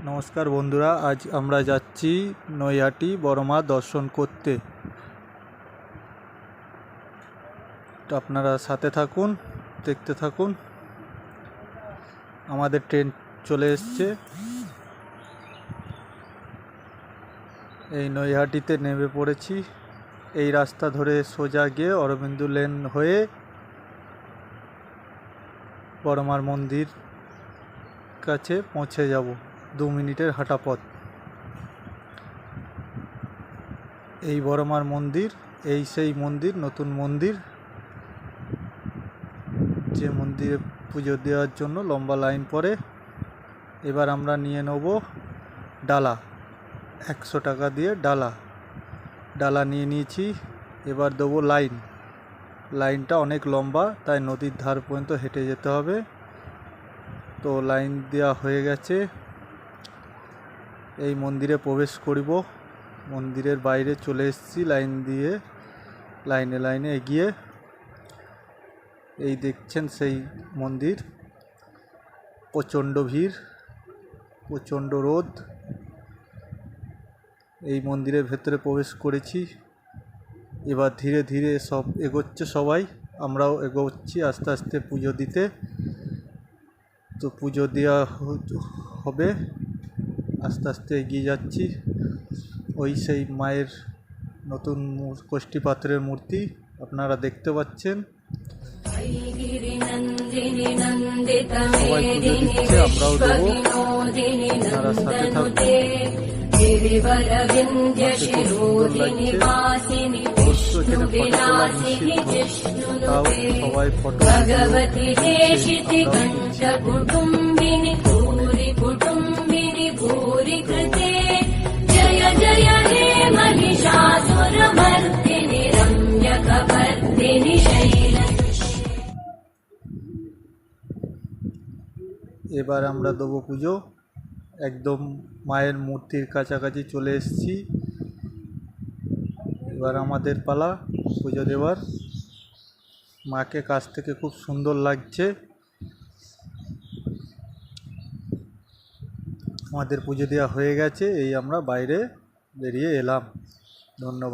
নমস্কার বন্ধুরা, আজ আমরা যাচ্ছি নৈহাটি বড় মা দর্শন করতে। তো আপনারা সাথে থাকুন, দেখতে থাকুন। আমাদের ট্রেন চলে এসছে। এই নৈহাটিতে নেমে পড়েছি। এই রাস্তা ধরে সোজা গিয়ে অরবিন্দু লেন হয়ে বড় মার মন্দির কাছে পৌঁছে যাব। 2 মিনিটের হাঁটা পথ। এই বড় মার মন্দির, এই সেই মন্দির, নতুন মন্দির, যে মন্দিরে পুজো দেওয়ার জন্য লম্বা লাইন পড়ে। এবার আমরা নিয়ে নেব ডালা। 100 টাকা দিয়ে ডালা নিয়ে নিয়েছি। এবার দেবো লাইনটা অনেক লম্বা, তাই নদীর ধার পর্যন্ত হেঁটে যেতে হবে। তো লাইন দেওয়া হয়ে গেছে। এই মন্দিরে প্রবেশ করব। মন্দিরের বাইরে চলে এসেছি লাইন দিয়ে, লাইনে এগিয়ে। এই দেখছেন সেই মন্দির। প্রচণ্ড ভিড়, প্রচণ্ড রোদ। এই মন্দিরের ভেতরে প্রবেশ করেছি। এবার ধীরে ধীরে সব এগোচ্ছে সবাই, আমরাও এগোচ্ছি আস্তে আস্তে পুজো দিতে। তো পুজো দেওয়া হবে, আস্তে আস্তে এগিয়ে যাচ্ছি। ওই সেই মায়ের নতুন কষ্টি পাথরের মূর্তি আপনারা দেখতে পাচ্ছেন। সবাই পুজো দিচ্ছে, আমরাও দেবো। আপনারা সাথে থাকুন। তাও সবাই ফটো এবার আমরা দেবো পুজো। একদম মায়ের মূর্তির কাছাকাছি চলে এসেছি। এবার আমাদের পালা পুজো দেওয়ার। মাকে কাছ থেকে খুব সুন্দর লাগছে। আমাদের পুজো দেওয়া হয়ে গেছে। এই আমরা বাইরে বেরিয়ে এলাম। ধন্যবাদ।